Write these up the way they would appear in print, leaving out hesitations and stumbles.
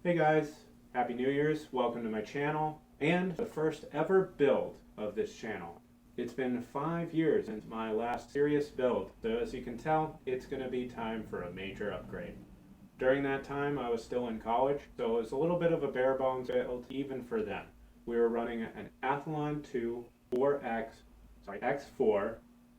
Hey guys, Happy New Year's, welcome to my channel, and the first ever build of this channel. It's been 5 years since my last serious build, so as you can tell, it's going to be time for a major upgrade. During that time, I was still in college, so it was a little bit of a bare bones build even for them. We were running an Athlon 2 X4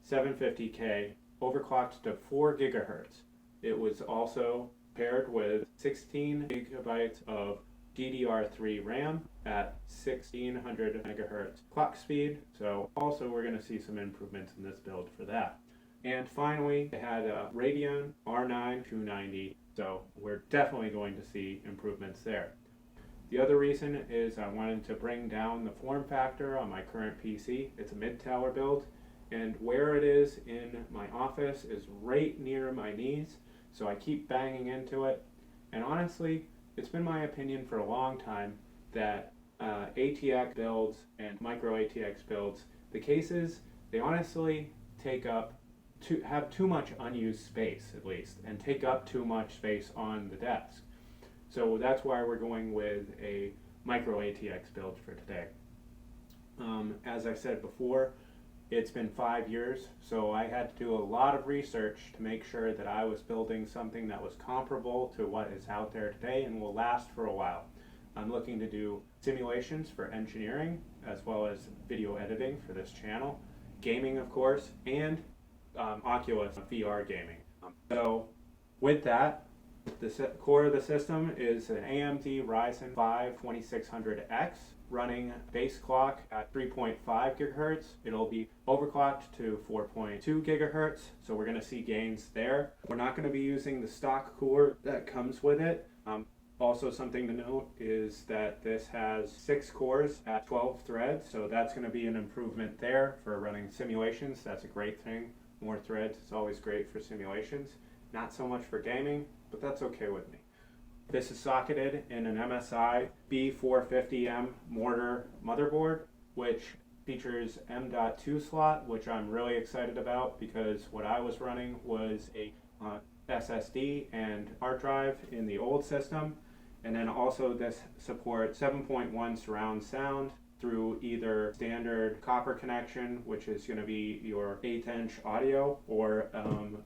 750K overclocked to 4 gigahertz. It was also paired with 16 gigabytes of DDR3 RAM at 1600 megahertz clock speed. So also we're going to see some improvements in this build for that. And finally, it had a Radeon R9 290. So we're definitely going to see improvements there. The other reason is I wanted to bring down the form factor on my current PC. It's a mid-tower build, and where it is in my office is right near my knees. So I keep banging into it, and honestly, it's been my opinion for a long time that ATX builds and micro ATX builds, the cases, they honestly have too much unused space at least, and take up too much space on the desk. So that's why we're going with a micro ATX build for today. As I said before, it's been 5 years, so I had to do a lot of research to make sure that I was building something that was comparable to what is out there today and will last for a while. I'm looking to do simulations for engineering, as well as video editing for this channel, gaming of course, and Oculus VR gaming. So with that, the core of the system is an AMD Ryzen 5 2600X running base clock at 3.5 gigahertz. It'll be overclocked to 4.2 gigahertz, so we're going to see gains there. We're not going to be using the stock cooler that comes with it. Also something to note is that this has 6 cores at 12 threads, so that's going to be an improvement there for running simulations. That's a great thing. More threads is always great for simulations. Not so much for gaming, but that's okay with me. This is socketed in an MSI B450M mortar motherboard, which features M.2 slot, which I'm really excited about because what I was running was a SSD and hard drive in the old system. And then also this supports 7.1 surround sound through either standard copper connection, which is going to be your 1/8 inch audio, or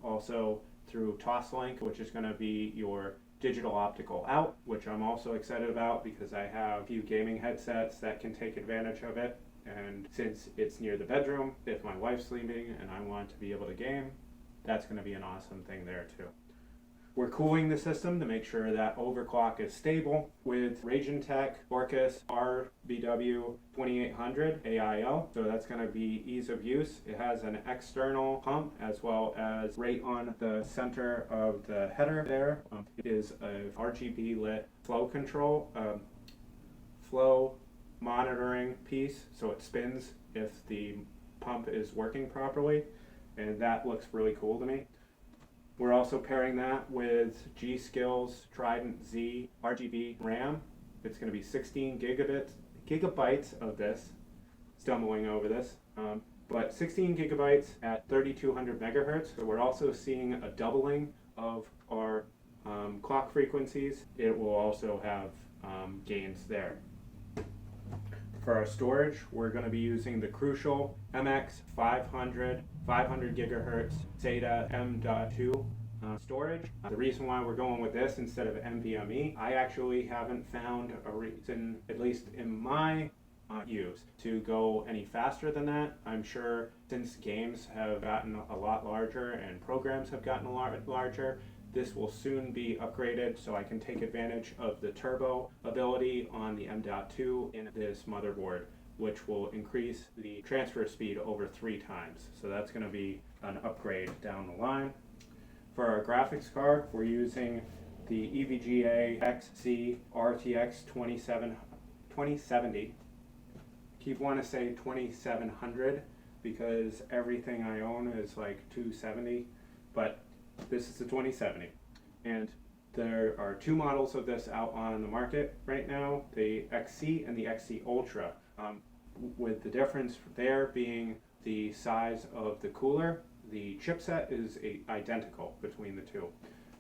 also through Toslink, which is going to be your digital optical out, which I'm also excited about because I have a few gaming headsets that can take advantage of it. And since it's near the bedroom, if my wife's sleeping and I want to be able to game, that's going to be an awesome thing there too. We're cooling the system to make sure that overclock is stable with Ragen Orcus RBW 2800 AIO. So that's going to be ease of use. It has an external pump as well as right on the center of the header there. It is a RGB lit flow control, flow monitoring piece. So it spins if the pump is working properly. And that looks really cool to me. We're also pairing that with G.Skillz Trident Z RGB RAM. It's going to be 16 gigabytes of this. Stumbling over this. But 16 gigabytes at 3200 megahertz. So we're also seeing a doubling of our clock frequencies. It will also have gains there. For our storage, we're going to be using the Crucial MX 500 gigahertz SATA M.2 storage. The reason why we're going with this instead of NVMe, I actually haven't found a reason, at least in my use, to go any faster than that. I'm sure since games have gotten a lot larger and programs have gotten a lot larger, this will soon be upgraded so I can take advantage of the turbo ability on the M.2 in this motherboard, which will increase the transfer speed over 3 times. So that's going to be an upgrade down the line. For our graphics card, we're using the EVGA XC RTX 2070. Keep wanting to say 2700 because everything I own is like 270, but this is the 2070, and there are 2 models of this out on the market right now, the XC and the XC Ultra, with the difference there being the size of the cooler. The chipset is identical between the two.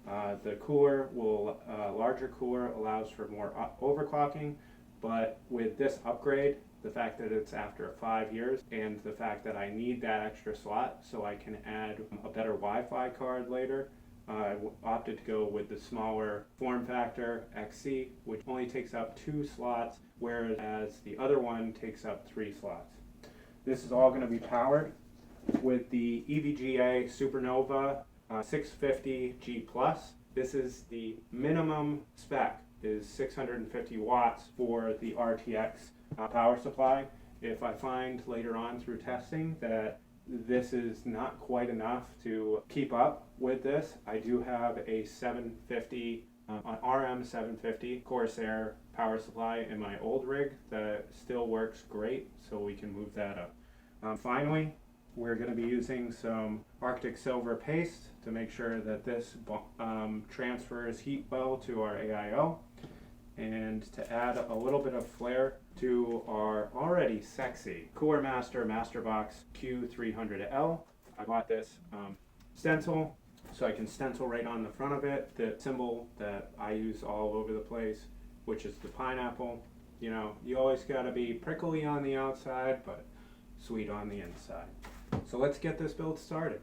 The cooler will, larger cooler allows for more overclocking, but with this upgrade, the fact that it's after 5 years and the fact that I need that extra slot so I can add a better Wi-Fi card later, I opted to go with the smaller form factor XC, which only takes up 2 slots, whereas the other one takes up 3 slots. This is all going to be powered with the EVGA Supernova 650G+. This is the minimum spec, is 650 watts for the RTX power supply. If I find later on through testing that this is not quite enough to keep up with this, I do have a 750, an RM750 Corsair power supply in my old rig that still works great, so we can move that up. Finally, we're going to be using some Arctic Silver paste to make sure that this transfers heat well to our AIO, and to add a little bit of flair to our already sexy Cooler Master Masterbox Q300L. I bought this stencil so I can stencil right on the front of it the symbol that I use all over the place, which is the pineapple. You know, you always got to be prickly on the outside, but sweet on the inside. So let's get this build started.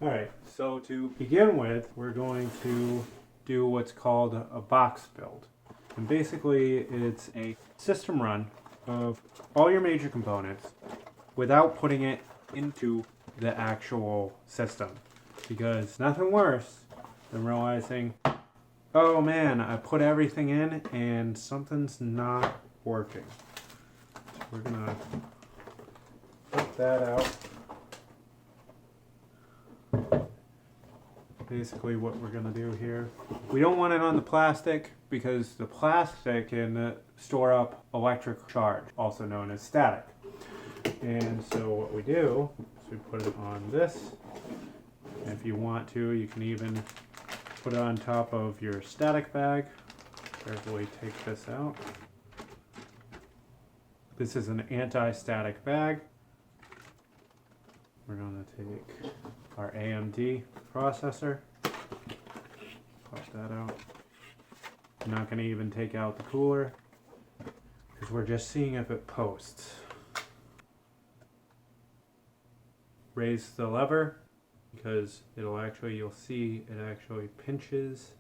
Alright, so to begin with, we're going to do what's called a box build. And basically it's a system run of all your major components without putting it into the actual system. Because nothing worse than realizing, oh man, I put everything in and something's not working. So we're gonna put that out. Basically what we're going to do here, we don't want it on the plastic because the plastic can store up electric charge, also known as static. And so what we do is we put it on this. And if you want to, you can even put it on top of your static bag. Carefully take this out. This is an anti-static bag. We're going to take our AMD processor, pop that out. I'm not going to even take out the cooler because we're just seeing if it posts. Raise the lever because you'll see it actually pinches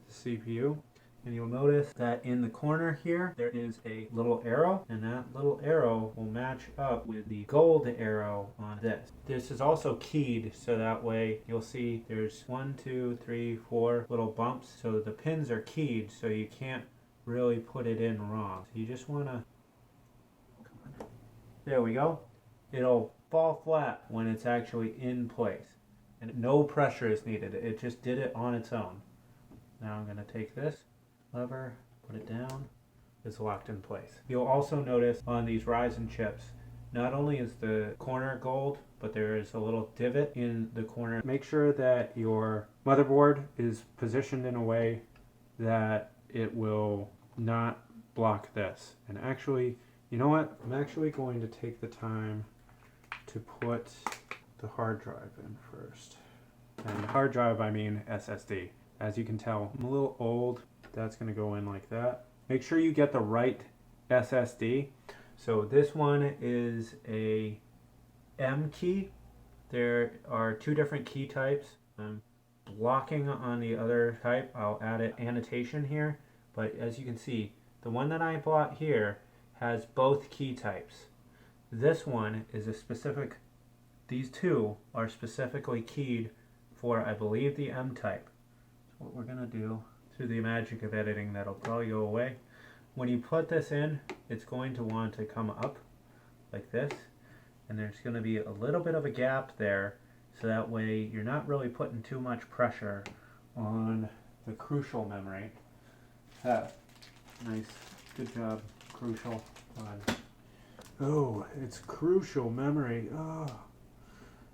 the CPU. And you'll notice that in the corner here, there is a little arrow, and that little arrow will match up with the gold arrow on this. This is also keyed, so that way you'll see there's 1, 2, 3, 4 little bumps. So the pins are keyed, so you can't really put it in wrong. So you just want to, there we go. It'll fall flat when it's actually in place. And no pressure is needed. It just did it on its own. Now I'm going to take this lever, put it down, it's locked in place. You'll also notice on these Ryzen chips, not only is the corner gold, but there is a little divot in the corner. Make sure that your motherboard is positioned in a way that it will not block this. And actually, you know what? I'm actually going to take the time to put the hard drive in first. And hard drive, I mean SSD. As you can tell, I'm a little old. That's going to go in like that. Make sure you get the right SSD. So this one is a M key. There are 2 different key types. I'm blocking on the other type. I'll add an annotation here. But as you can see, the one that I bought here has both key types. This one is a specific, these 2 are specifically keyed for, I believe, the M type. So what we're going to do, through the magic of editing, that'll probably go away. When you put this in, it's going to want to come up like this, and there's going to be a little bit of a gap there, so that way you're not really putting too much pressure on the crucial memory. Nice, good job, crucial. Oh, it's crucial memory. Oh,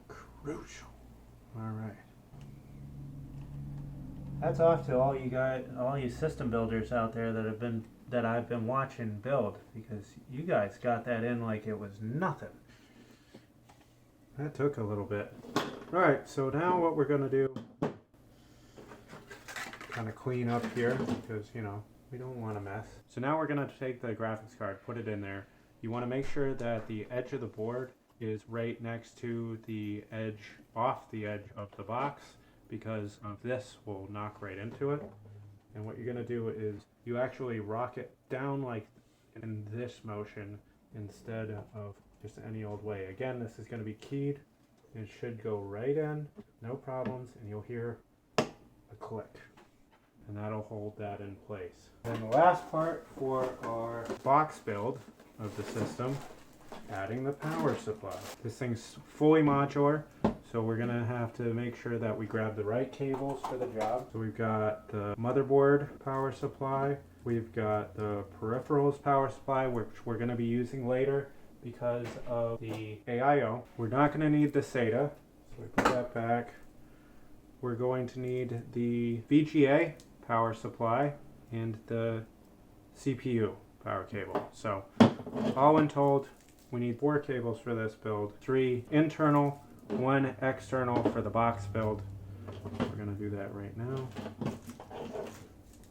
crucial. All right. That's off to all you guys, all you system builders out there that I've been watching build, because you guys got that in like it was nothing. That took a little bit. All right, so now what we're gonna do kind of clean up here because, you know, we don't want a mess. So now we're going to take the graphics card, put it in there. You want to make sure that the edge of the board is right next to the edge, off the edge of the box, because of this will knock right into it. And what you're going to do is you actually rock it down like in this motion instead of just any old way. Again, this is going to be keyed. It should go right in, no problems, and you'll hear a click. And that'll hold that in place. Then the last part for our box build of the system, adding the power supply. This thing's fully modular, so we're gonna have to make sure that we grab the right cables for the job. So we've got the motherboard power supply, we've got the peripherals power supply, which we're gonna be using later because of the AIO. We're not gonna need the SATA, so we put that back. We're going to need the VGA power supply and the CPU power cable. So all in told, we need 4 cables for this build, 3 internal, 1 external for the box build. We're gonna do that right now.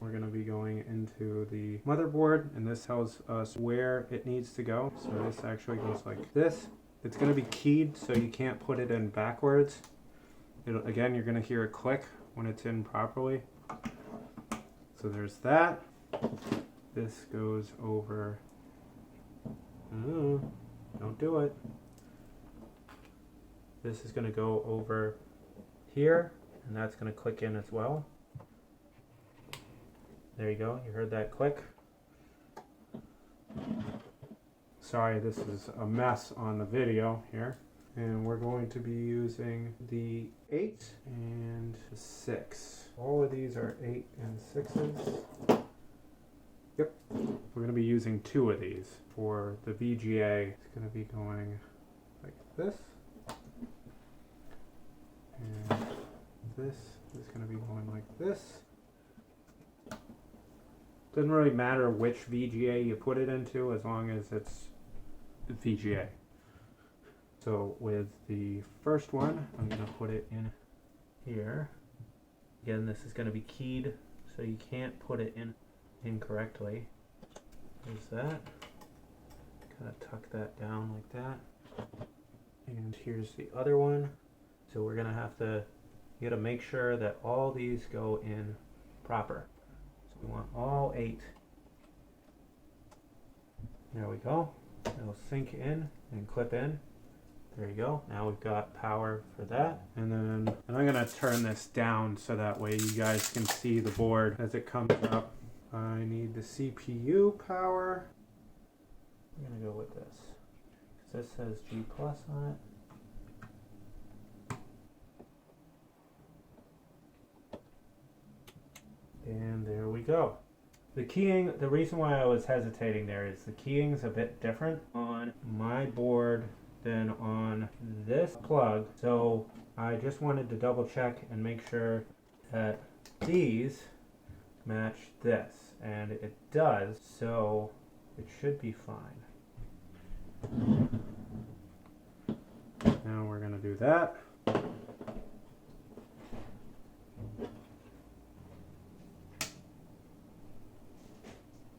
We're gonna be going into the motherboard, and this tells us where it needs to go. So this actually goes like this. It's gonna be keyed, so you can't put it in backwards. Again, you're gonna hear a click when it's in properly. So there's that. This goes over. Oh, don't do it. This is going to go over here, and that's going to click in as well. There you go. You heard that click. Sorry, this is a mess on the video here. And we're going to be using the 8 and the 6. All of these are 8 and 6s. Yep. We're going to be using 2 of these. For the VGA, it's going to be going like this. And this is going to be going like this. Doesn't really matter which VGA you put it into as long as it's VGA. So with the first one, I'm going to put it in here. Again, this is going to be keyed, so you can't put it in incorrectly. There's that. Kind of tuck that down like that. And here's the other one. So we're going to have to, you got to make sure that all these go in proper. So we want all 8. There we go. It'll sink in and clip in. There you go. Now we've got power for that. And I'm going to turn this down so that way you guys can see the board as it comes up. I need the CPU power. I'm going to go with this. Because this says G+ on it. And there we go. The keying, the reason why I was hesitating there is the keying's a bit different on my board than on this plug. So I just wanted to double check and make sure that these match this. And it does, so it should be fine. Now we're going to do that.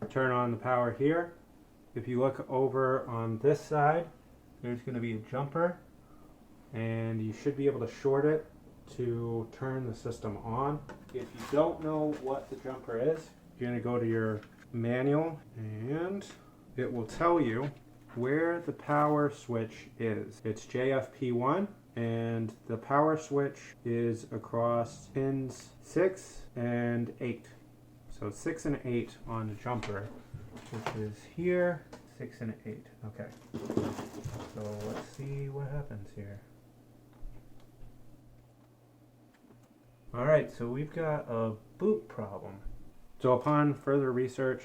Turn on the power here. If you look over on this side, there's going to be a jumper, and you should be able to short it to turn the system on. If you don't know what the jumper is, you're going to go to your manual, and it will tell you where the power switch is. It's JFP1, and the power switch is across pins 6 and 8. So 6 and 8 on the jumper, which is here, 6 and 8. Okay. So let's see what happens here. Alright, so we've got a boot problem. So upon further research,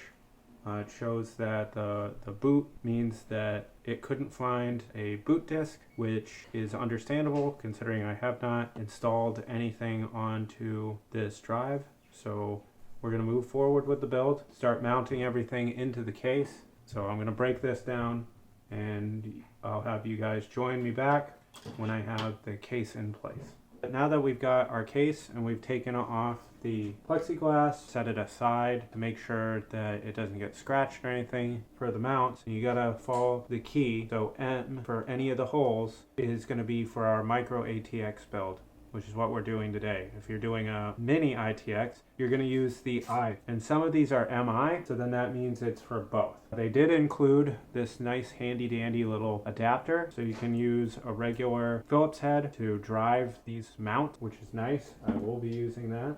it shows that the boot means that it couldn't find a boot disk, which is understandable considering I have not installed anything onto this drive. So we're going to move forward with the build, start mounting everything into the case. So I'm going to break this down, and I'll have you guys join me back when I have the case in place. But now that we've got our case and we've taken off the plexiglass, set it aside to make sure that it doesn't get scratched or anything. For the mounts, you gotta follow the key. So M for any of the holes is gonna be for our micro ATX build, which is what we're doing today. If you're doing a mini ITX, you're gonna use the I. And some of these are MI, so then that means it's for both. They did include this nice handy dandy little adapter, so you can use a regular Phillips head to drive these mounts, which is nice. I will be using that.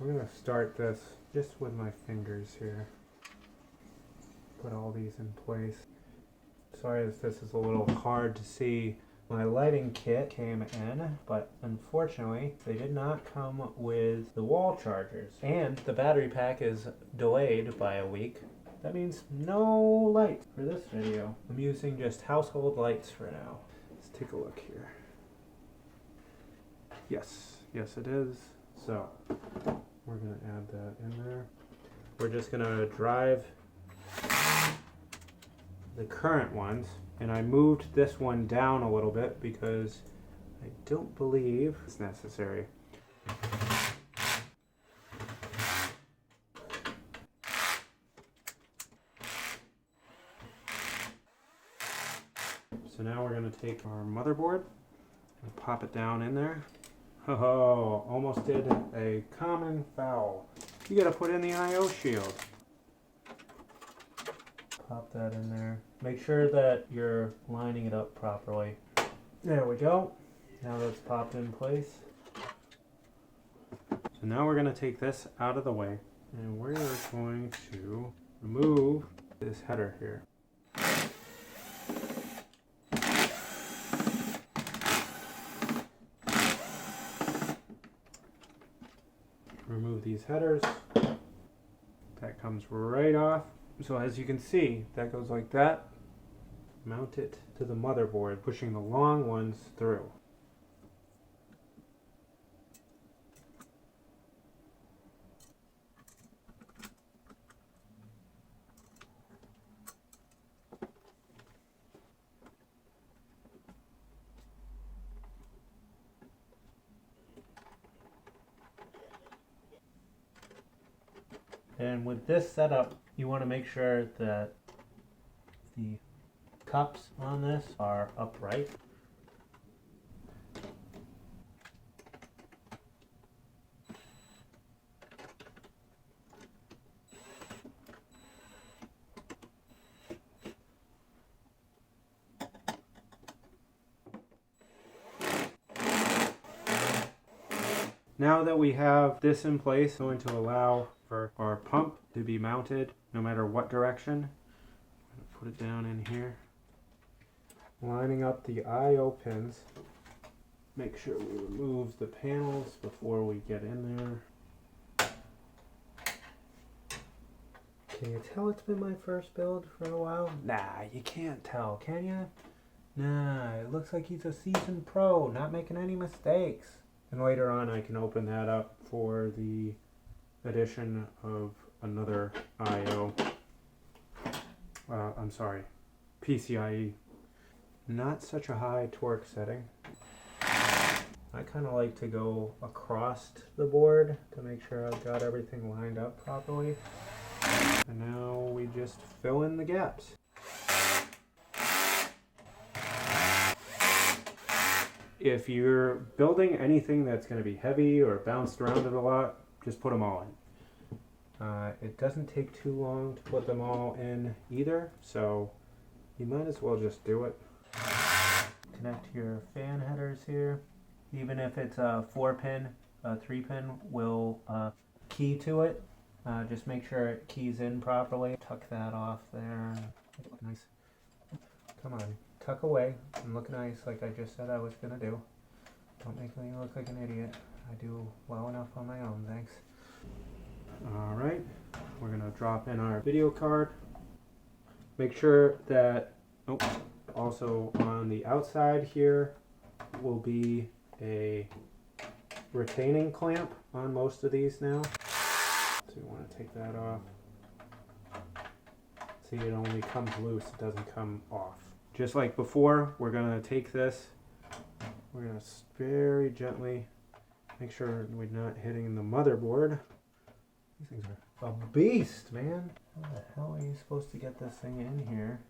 I'm gonna start this just with my fingers here. Put all these in place. Sorry if this is a little hard to see. My lighting kit came in, but unfortunately they did not come with the wall chargers. And the battery pack is delayed by a week. That means no lights for this video. I'm using just household lights for now. Let's take a look here. Yes it is. So we're gonna add that in there. We're just gonna drive the current ones, and I moved this one down a little bit because I don't believe it's necessary. So now we're going to take our motherboard and pop it down in there. Oh, almost did a common foul. You got to put in the I/O shield. Pop that in there. Make sure that you're lining it up properly. There we go. Now that's popped in place. So now we're going to take this out of the way, and we're going to remove this header here. Remove these headers. That comes right off. So as you can see, that goes like that. Mount it to the motherboard, pushing the long ones through. And with this setup, you want to make sure that the cups on this are upright. Now that we have this in place, I'm going to allow for our pump to be mounted no matter what direction. Put it down in here. Lining up the I/O pins. Make sure we remove the panels before we get in there. Can you tell it's been my first build for a while? Nah, you can't tell, can you? Nah, it looks like he's a seasoned pro, not making any mistakes. And later on I can open that up for the addition of another I/O. I'm sorry, PCIe. Not such a high torque setting. I kind of like to go across the board to make sure I've got everything lined up properly. And now we just fill in the gaps. If you're building anything that's going to be heavy or bounced around it a lot, just put them all in. It doesn't take too long to put them all in either, so you might as well just do it. Connect your fan headers here. Even if it's a 4-pin, a 3-pin will key to it. Just make sure it keys in properly. Tuck that off there. Make it look nice. Come on, tuck away and look nice like I just said I was gonna do. Don't make me look like an idiot. I do well enough on my own, thanks. Alright, we're gonna drop in our video card. Make sure that, also on the outside here will be a retaining clamp on most of these now. So you want to take that off. See, it only comes loose, it doesn't come off. just like before, we're gonna take this, we're gonna very gently make sure we're not hitting the motherboard. These things are a beast, man. How the hell are you supposed to get this thing in here?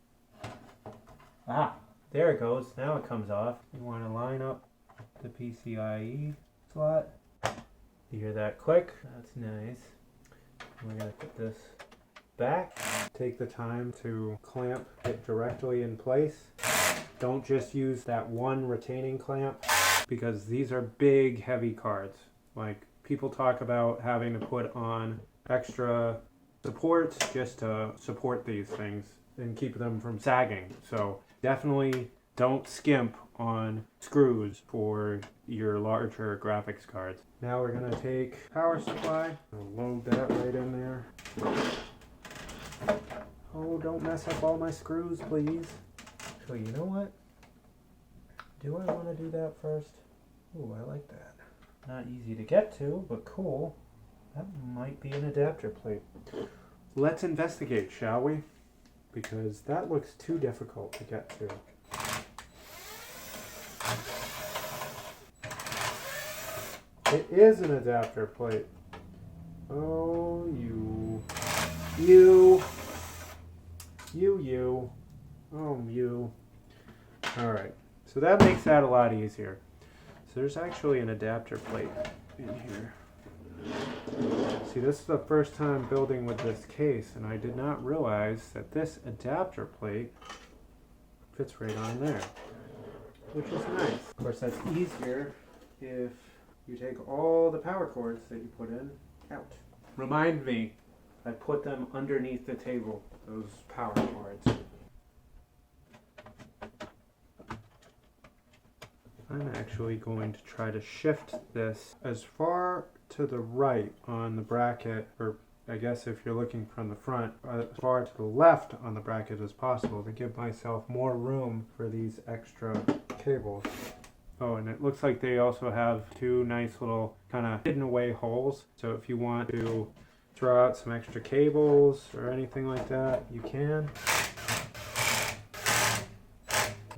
Ah, there it goes. Now it comes off. You want to line up the PCIe slot. You hear that click? That's nice. We're going to put this back. Take the time to clamp it directly in place. Don't just use that one retaining clamp, because these are big, heavy cards. Like, people talk about having to put on extra supports just to support these things and keep them from sagging. So definitely don't skimp on screws for your larger graphics cards. Now we're gonna take power supply. I'll load that right in there. Oh, don't mess up all my screws, please. So you know what? Do I want to do that first? Ooh, I like that. Not easy to get to, but cool. That might be an adapter plate. Let's investigate, shall we? Because that looks too difficult to get to. It is an adapter plate. Oh, you. Oh, you. Alright, so that makes that a lot easier. So there's actually an adapter plate in here. See, this is the first time building with this case, and I did not realize that this adapter plate fits right on there, which is nice. Of course, that's easier if you take all the power cords that you put in out. Remind me, I put them underneath the table, those power cords. I'm actually going to try to shift this as far to the right on the bracket, or I guess if you're looking from the front, as far to the left on the bracket as possible to give myself more room for these extra cables. Oh, and it looks like they also have two nice little kind of hidden away holes. So if you want to throw out some extra cables or anything like that, you can.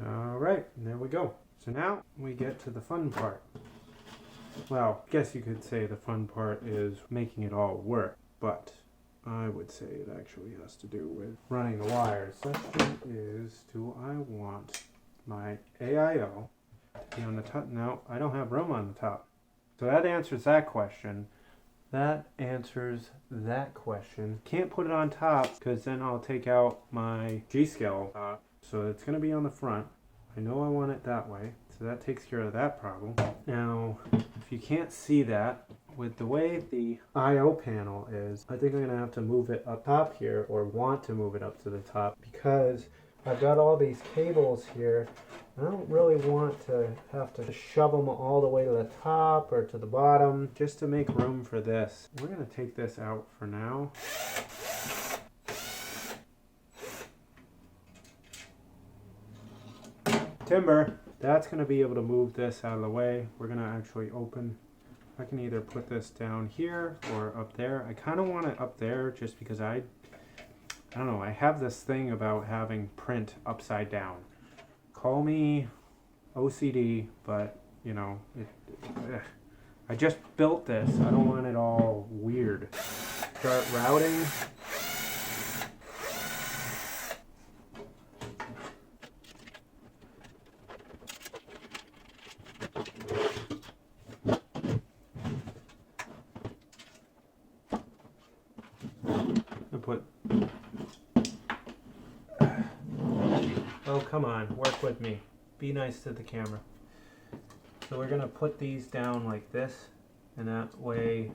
All right, and there we go. So now we get to the fun part. Well, I guess you could say the fun part is making it all work, but I would say it actually has to do with running the wires. The question is, do I want my AIO to be on the top? No, I don't have room on the top. So that answers that question. That answers that question. Can't put it on top because then I'll take out my G.Skillz. So it's going to be on the front. I know I want it that way, so that takes care of that problem. Now, if you can't see that, with the way the I/O panel is, I think I'm going to have to move it up top here, or want to move it up to the top, because I've got all these cables here. I don't really want to have to shove them all the way to the top or to the bottom, just to make room for this. We're going to take this out for now. Timber, that's going to be able to move this out of the way. We're going to actually open. I can either put this down here or up there. I kind of want it up there just because I don't know, I have this thing about having print upside down. Call me OCD, but you know, I just built this. I don't want it all weird. Start routing. Oh, come on, work with me. Be nice to the camera. So we're gonna put these down like this, and that way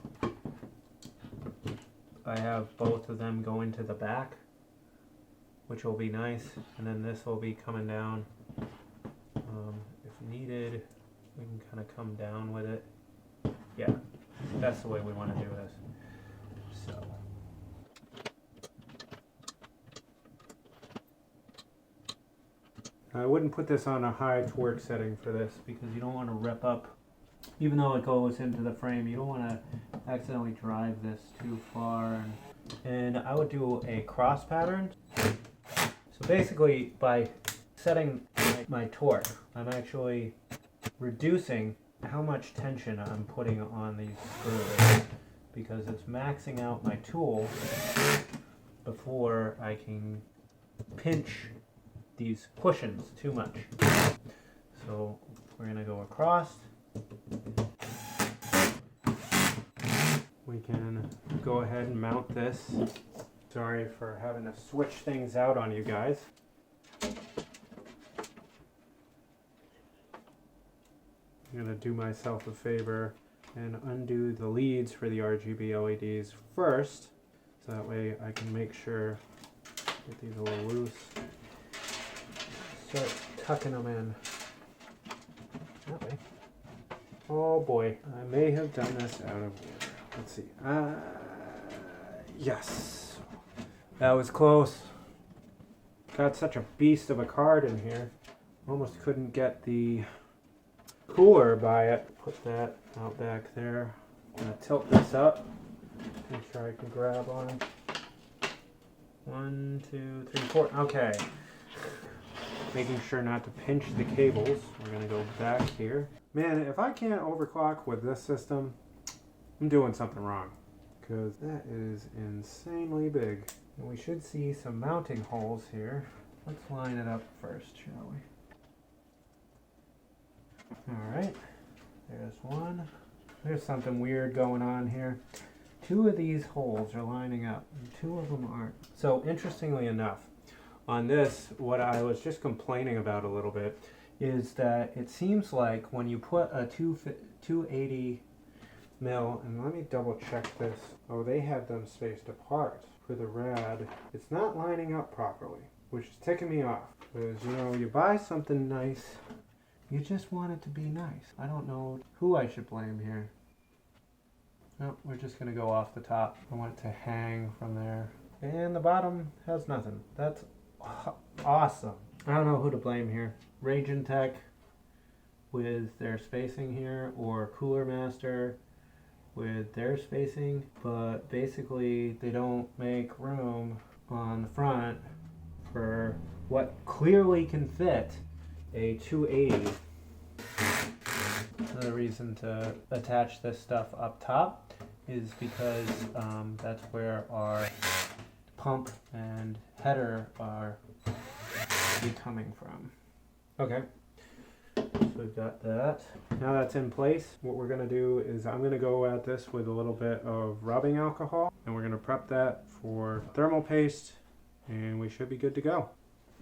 I have both of them going to the back, which will be nice, and then this will be coming down. If needed, we can kind of come down with it. Yeah, that's the way we want to do this. So. I wouldn't put this on a high torque setting for this because you don't want to rip up, even though it goes into the frame, you don't want to accidentally drive this too far. And I would do a cross pattern. So basically by setting my torque. I'm actually reducing how much tension I'm putting on these screws because it's maxing out my tool before I can pinch these cushions too much. So we're going to go across. We can go ahead and mount this. Sorry for having to switch things out on you guys. I'm going to do myself a favor and undo the leads for the RGB LEDs first, so that way I can make sure, get these a little loose, start tucking them in. That way. Oh boy, I may have done this out of order. Let's see. Yes. That was close. Got such a beast of a card in here. Almost couldn't get the cooler by it. Put that out back there. I'm gonna tilt this up. Make sure I can grab on. 1, 2, 3, 4. Okay. Making sure not to pinch the cables. We're gonna go back here. Man, if I can't overclock with this system, I'm doing something wrong. Because that is insanely big. And we should see some mounting holes here. Let's line it up first, shall we? Alright, there's one. There's something weird going on here. 2 of these holes are lining up, and 2 of them aren't. So interestingly enough, on this, what I was just complaining about a little bit is that it seems like when you put a 280 mil, and let me double check this. Oh, they have them spaced apart for the rad. It's not lining up properly, which is ticking me off. Because, you know, you buy something nice, you just want it to be nice. I don't know who I should blame here. No, we're just going to go off the top. I want it to hang from there. And the bottom has nothing. That's awesome. I don't know who to blame here. Raging Tech with their spacing here, or Cooler Master with their spacing, but basically they don't make room on the front for what clearly can fit a 280. Another reason to attach this stuff up top is because that's where our pump and header are be coming from. Okay, so we've got that. Now that's in place, what we're going to do is I'm going to go at this with a little bit of rubbing alcohol, and we're going to prep that for thermal paste, and we should be good to go.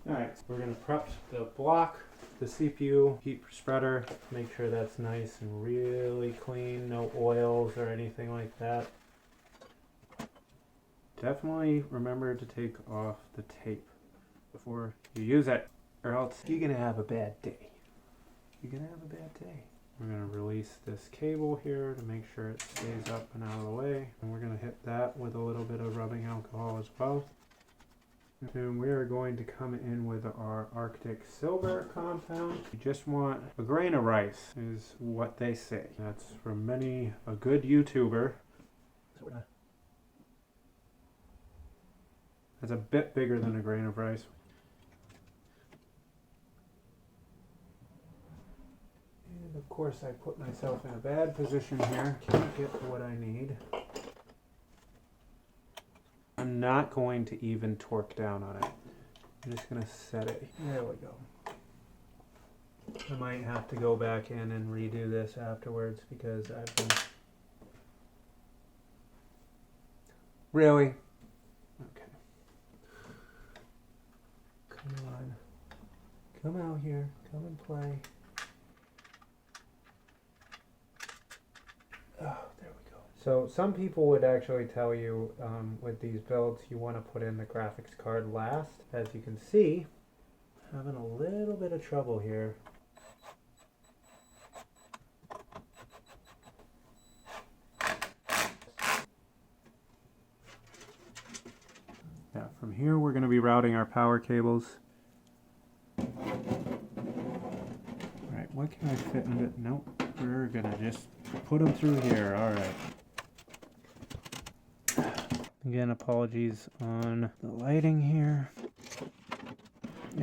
Alright, so we're going to prep the block, the CPU heat spreader, make sure that's nice and really clean, no oils or anything like that. Definitely remember to take off the tape before you use it, or else you're going to have a bad day. You're going to have a bad day. We're going to release this cable here to make sure it stays up and out of the way. And we're going to hit that with a little bit of rubbing alcohol as well. And we are going to come in with our Arctic Silver compound. You just want a grain of rice, is what they say. That's from a good YouTuber. That's a bit bigger than a grain of rice. And of course I put myself in a bad position here. Can't get to what I need. I'm not going to even torque down on it. I'm just going to set it. There we go. I might have to go back in and redo this afterwards because I've been... Really? Okay. Come on. Come out here. Come and play. Oh, there we go. So some people would actually tell you with these builds you want to put in the graphics card last. As you can see, having a little bit of trouble here. Yeah, from here we're going to be routing our power cables. Alright, what can I fit under? Nope, we're going to just put them through here. Alright. Again, apologies on the lighting here.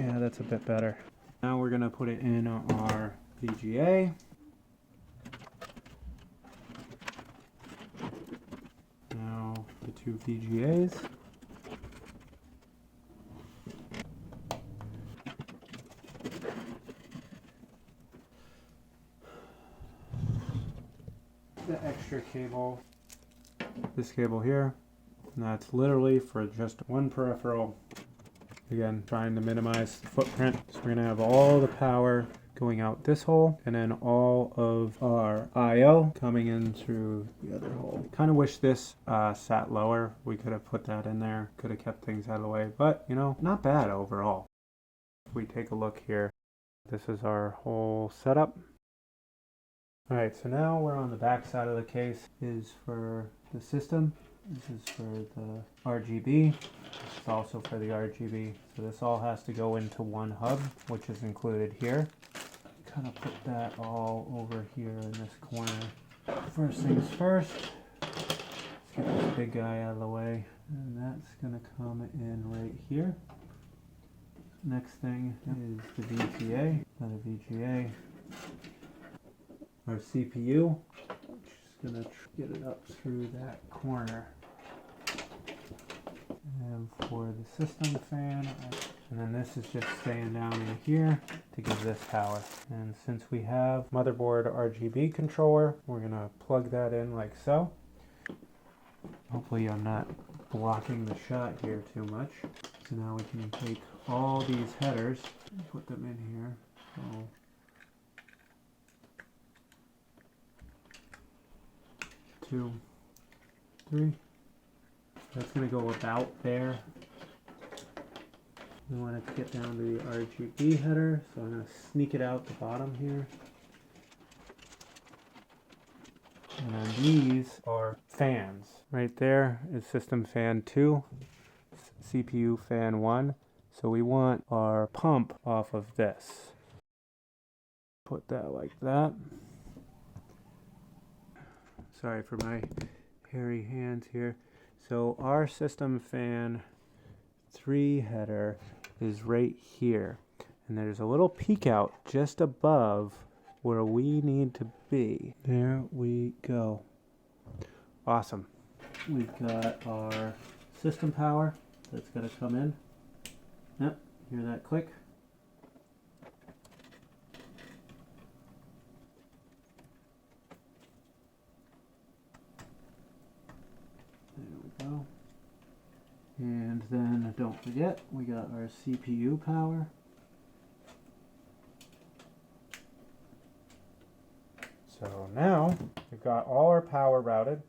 Yeah, that's a bit better. Now we're gonna put it in our VGA. Now the 2 VGAs. The extra cable, this cable here, and that's literally for just one peripheral. Again, trying to minimize the footprint. So we're gonna have all the power going out this hole, and then all of our I/O coming in through the other hole. Kind of wish this sat lower. We could have put that in there, could have kept things out of the way, but you know, not bad overall. If we take a look here, this is our whole setup. All right, so now we're on the back side of the case. Is for the system. This is for the RGB. This is also for the RGB. So this all has to go into one hub, which is included here. Kind of put that all over here in this corner. First things first, let's get this big guy out of the way. And that's gonna come in right here. Next thing is the VGA, another VGA. Our CPU, which is gonna get it up through that corner. And for the system fan, and then this is just staying down in here to give this power. And since we have motherboard RGB controller, we're gonna plug that in like so. Hopefully I'm not blocking the shot here too much. So now we can take all these headers and put them in here. So 2, 3. That's going to go about there. We want to get down to the RGB header, so I'm going to sneak it out the bottom here. And then these are fans. Right there is system fan 2, CPU fan 1. So we want our pump off of this. Put that like that. Sorry for my hairy hands here. So our system fan 3 header is right here. And there's a little peek out just above where we need to be. There we go. Awesome. We've got our system power that's got to come in. Yep, hear that click? Go. And then don't forget, we got our CPU power. So now we've got all our power routed.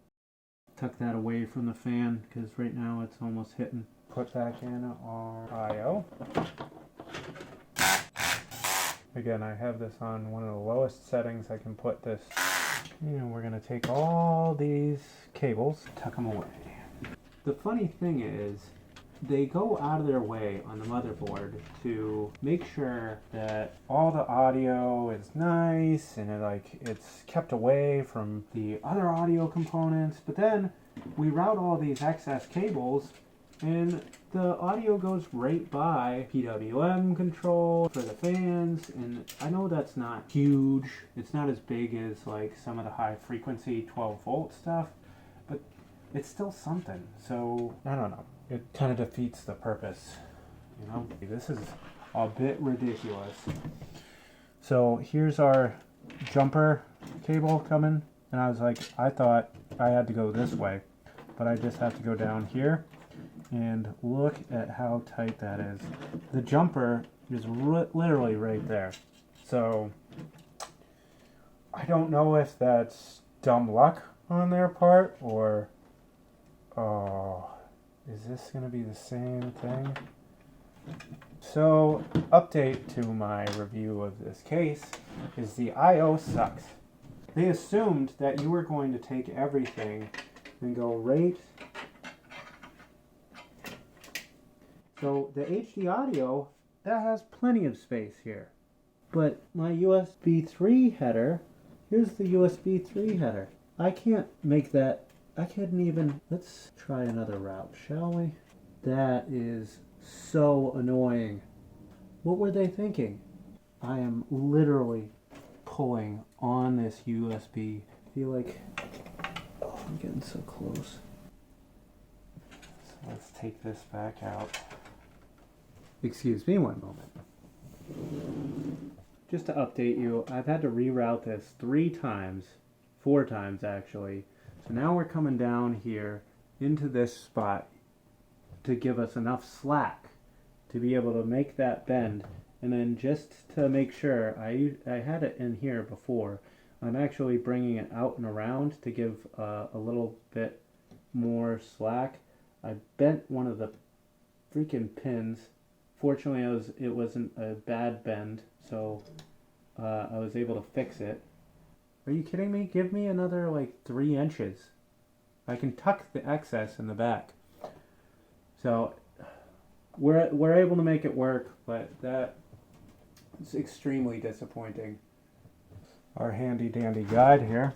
Tuck that away from the fan because right now it's almost hitting. Put back in our I/O. Again, I have this on one of the lowest settings I can put this. And we're going to take all these cables, tuck them away. The funny thing is, they go out of their way on the motherboard to make sure that all the audio is nice and it's kept away from the other audio components. But then we route all these excess cables and the audio goes right by PWM control for the fans. And I know that's not huge. It's not as big as like some of the high frequency 12 volt stuff, but it's still something. So I don't know, it kind of defeats the purpose, you know. This is a bit ridiculous. So here's our jumper cable coming, and I thought I had to go this way, but I just have to go down here, and look at how tight that is. The jumper is literally right there. So I don't know if that's dumb luck on their part, or is this going to be the same thing? So, update to my review of this case is the I/O sucks. They assumed that you were going to take everything and go right. So the HD audio, that has plenty of space here. But my USB 3 header, here's the USB 3 header. I can't make that. I couldn't even. Let's try another route, shall we? That is so annoying. What were they thinking? I am literally pulling on this USB. I feel like, oh, I'm getting so close. So let's take this back out. Excuse me one moment. Just to update you, I've had to reroute this 3 times, 4 times actually. So now we're coming down here into this spot to give us enough slack to be able to make that bend. And then just to make sure, I had it in here before, I'm actually bringing it out and around to give a little bit more slack. I bent one of the freaking pins. Fortunately, it wasn't a bad bend, so I was able to fix it. Are you kidding me? Give me another like 3 inches. I can tuck the excess in the back. So we're able to make it work, but that is extremely disappointing. Our handy dandy guide here.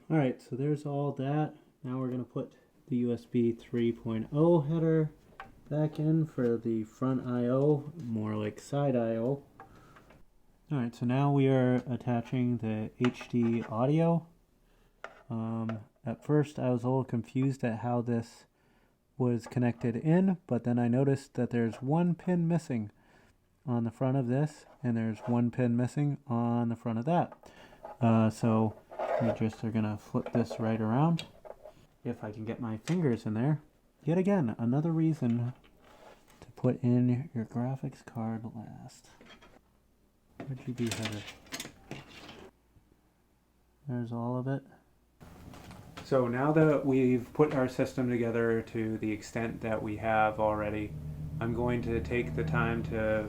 Alright, so there's all that. Now we're going to put the USB 3.0 header back in for the front I/O, more like side I/O. Alright, so now we are attaching the HD audio. At first I was a little confused at how this was connected in, but then I noticed that there's 1 pin missing on the front of this, and there's 1 pin missing on the front of that. So we just are going to flip this right around. If I can get my fingers in there. Yet again, another reason to put in your graphics card last. RGB header. There's all of it. So now that we've put our system together to the extent that we have already, I'm going to take the time to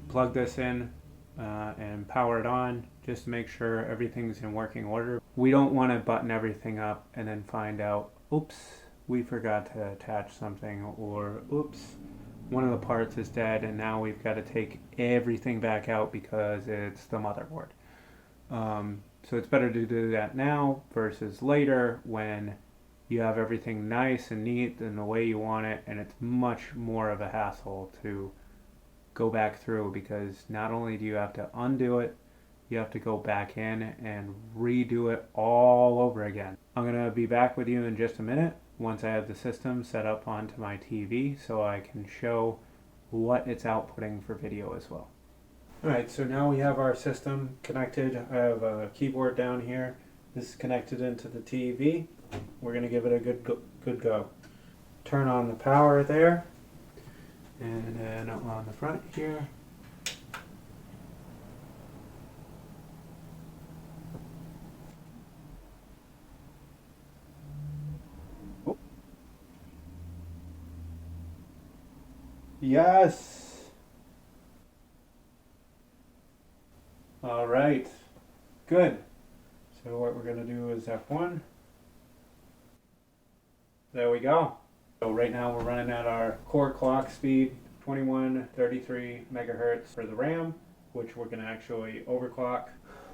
plug this in and power it on just to make sure everything's in working order. We don't want to button everything up and then find out, oops, we forgot to attach something, or oops, one of the parts is dead and now we've got to take everything back out because it's the motherboard. So it's better to do that now versus later when you have everything nice and neat and the way you want it, and it's much more of a hassle to go back through, because not only do you have to undo it, you have to go back in and redo it all over again. I'm going to be back with you in just a minute once I have the system set up onto my TV so I can show what it's outputting for video as well. Alright, so now we have our system connected. I have a keyboard down here. This is connected into the TV. We're going to give it a good go. Turn on the power there. And then on the front here. Oh. Yes! Alright, good. So what we're going to do is F1. There we go. So right now we're running at our core clock speed, 2133 megahertz for the RAM, which we're going to actually overclock.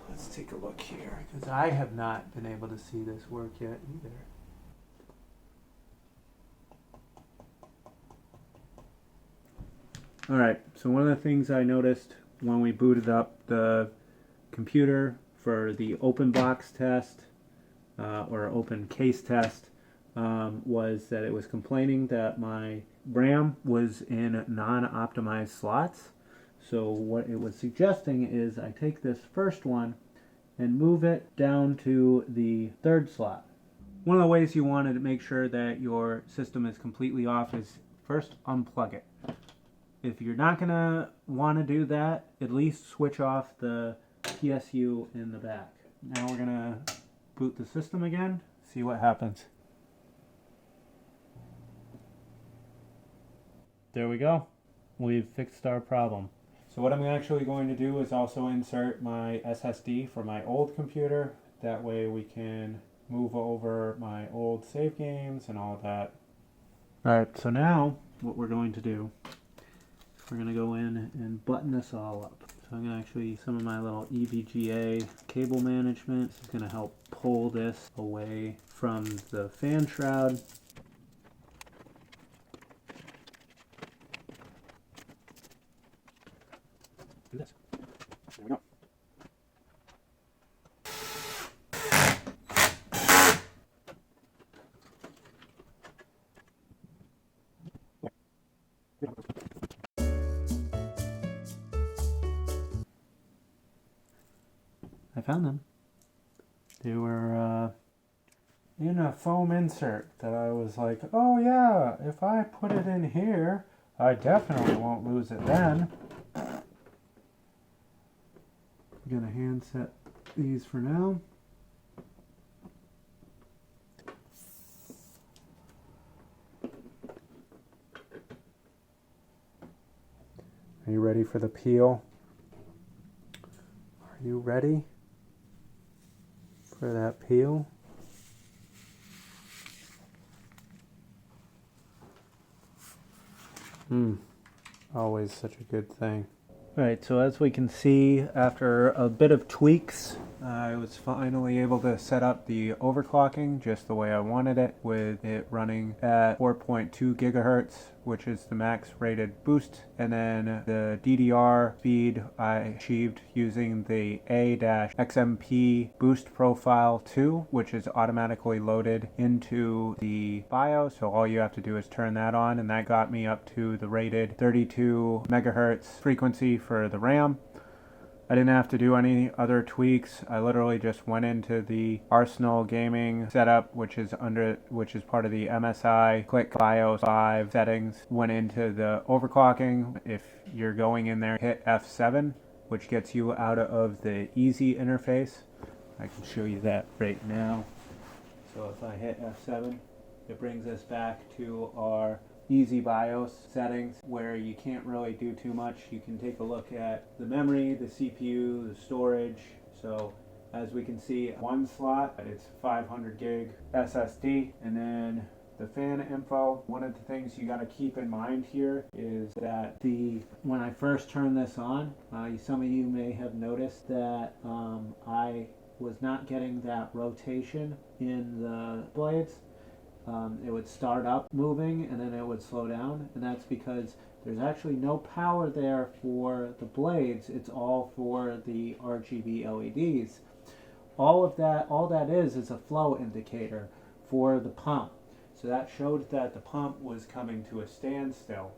Let's take a look here, because I have not been able to see this work yet either. Alright, so one of the things I noticed when we booted up the computer for the open box test or open case test was that it was complaining that my RAM was in non-optimized slots. So what it was suggesting is I take this first one and move it down to the 3rd slot. One of the ways you want to make sure that your system is completely off is first unplug it. If you're not going to want to do that, at least switch off the PSU in the back. Now we're going to boot the system again, see what happens. There we go. We've fixed our problem. So what I'm actually going to do is also insert my SSD for my old computer. That way we can move over my old save games and all that. Alright, so now what we're going to do, we're going to go in and button this all up. So I'm going to actually use some of my little EVGA cable management. This is going to help pull this away from the fan shroud. Do this. There we go. I found them. They were in a foam insert that I was like, oh yeah, if I put it in here, I definitely won't lose it then. I'm gonna hand set these for now. Are you ready for the peel? Are you ready for that peel? Always such a good thing. Alright, so as we can see, after a bit of tweaks, I was finally able to set up the overclocking just the way I wanted it, with it running at 4.2 gigahertz, which is the max rated boost, and then the DDR speed I achieved using the A-XMP boost profile 2, which is automatically loaded into the BIOS, so all you have to do is turn that on, and that got me up to the rated 32 megahertz frequency for the RAM. I didn't have to do any other tweaks. I literally just went into the Arsenal gaming setup, which is part of the MSI, click BIOS 5 settings, went into the overclocking. If you're going in there, hit F7, which gets you out of the easy interface. I can show you that right now. So if I hit F7, it brings us back to our easy BIOS settings, where you can't really do too much. You can take a look at the memory, the CPU, the storage. So as we can see, one slot, it's 500 gig SSD, and then the fan info. One of the things you got to keep in mind here is that when I first turned this on, some of you may have noticed that I was not getting that rotation in the blades. It would start up moving and then it would slow down, and that's because there's actually no power there for the blades. It's all for the RGB LEDs. All that is a flow indicator for the pump. So that showed that the pump was coming to a standstill.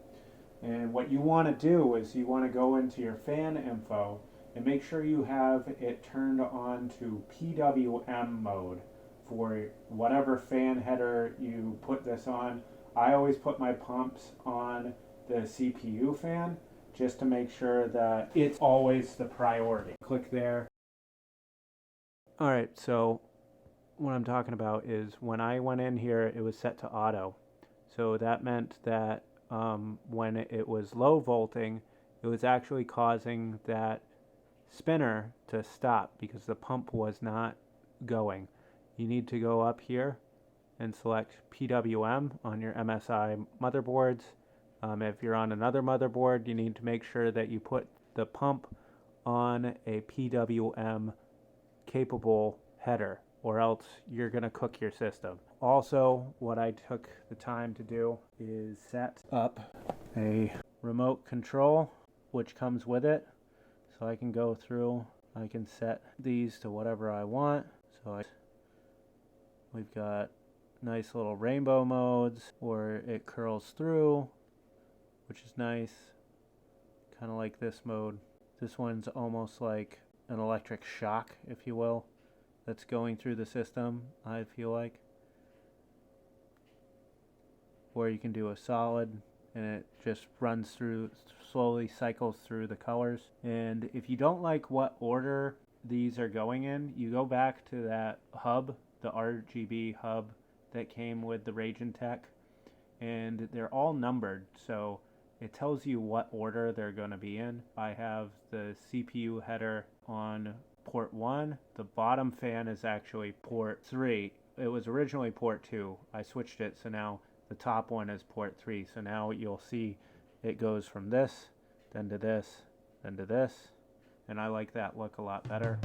And what you want to do is you want to go into your fan info and make sure you have it turned on to PWM mode for whatever fan header you put this on. I always put my pumps on the CPU fan just to make sure that it's always the priority. Click there. Alright, so what I'm talking about is when I went in here, it was set to auto. So that meant that when it was low volting, it was actually causing that spinner to stop because the pump was not going. You need to go up here and select PWM on your MSI motherboards. If you're on another motherboard, you need to make sure that you put the pump on a PWM capable header, or else you're going to cook your system. Also, what I took the time to do is set up a remote control which comes with it, so I can go through, I can set these to whatever I want. So we've got nice little rainbow modes, or it curls through, which is nice, kind of like this mode. This one's almost like an electric shock, if you will, that's going through the system, I feel like. Or you can do a solid and it just runs through, slowly cycles through the colors. And if you don't like what order these are going in, you go back to that hub, the RGB hub that came with the Ragentech, and they're all numbered, so it tells you what order they're going to be in. I have the CPU header on port 1. The bottom fan is actually port 3. It was originally port 2. I switched it, so now the top one is port 3. So now you'll see it goes from this, then to this, then to this, and I like that look a lot better.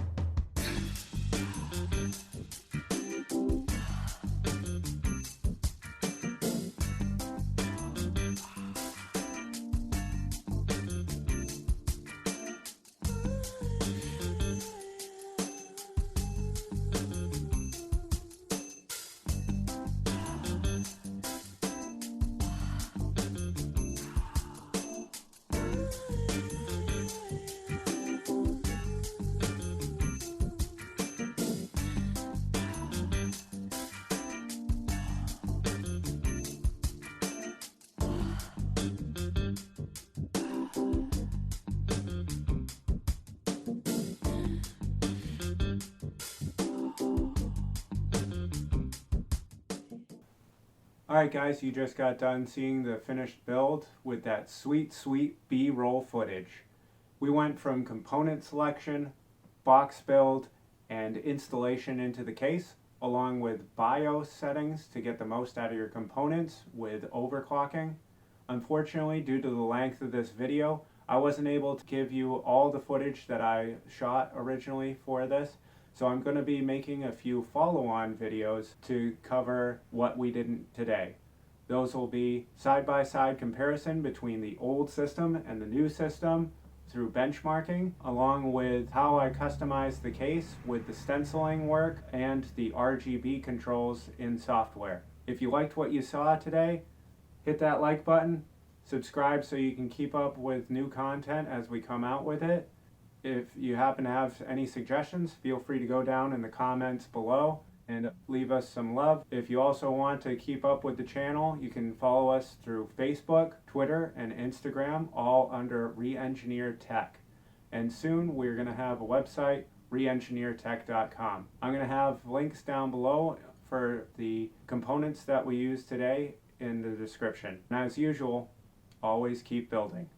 Alright guys, you just got done seeing the finished build with that sweet B-roll footage. We went from component selection, box build, and installation into the case, along with BIOS settings to get the most out of your components with overclocking. Unfortunately, due to the length of this video, I wasn't able to give you all the footage that I shot originally for this. So I'm going to be making a few follow-on videos to cover what we did today. Those will be side-by-side comparison between the old system and the new system through benchmarking, along with how I customized the case with the stenciling work and the RGB controls in software. If you liked what you saw today, hit that like button, subscribe so you can keep up with new content as we come out with it. If you happen to have any suggestions, feel free to go down in the comments below and leave us some love. If you also want to keep up with the channel, you can follow us through Facebook, Twitter, and Instagram, all under Reengineer Tech. And soon we're going to have a website, reengineertech.com. I'm going to have links down below for the components that we used today in the description. And as usual, always keep building.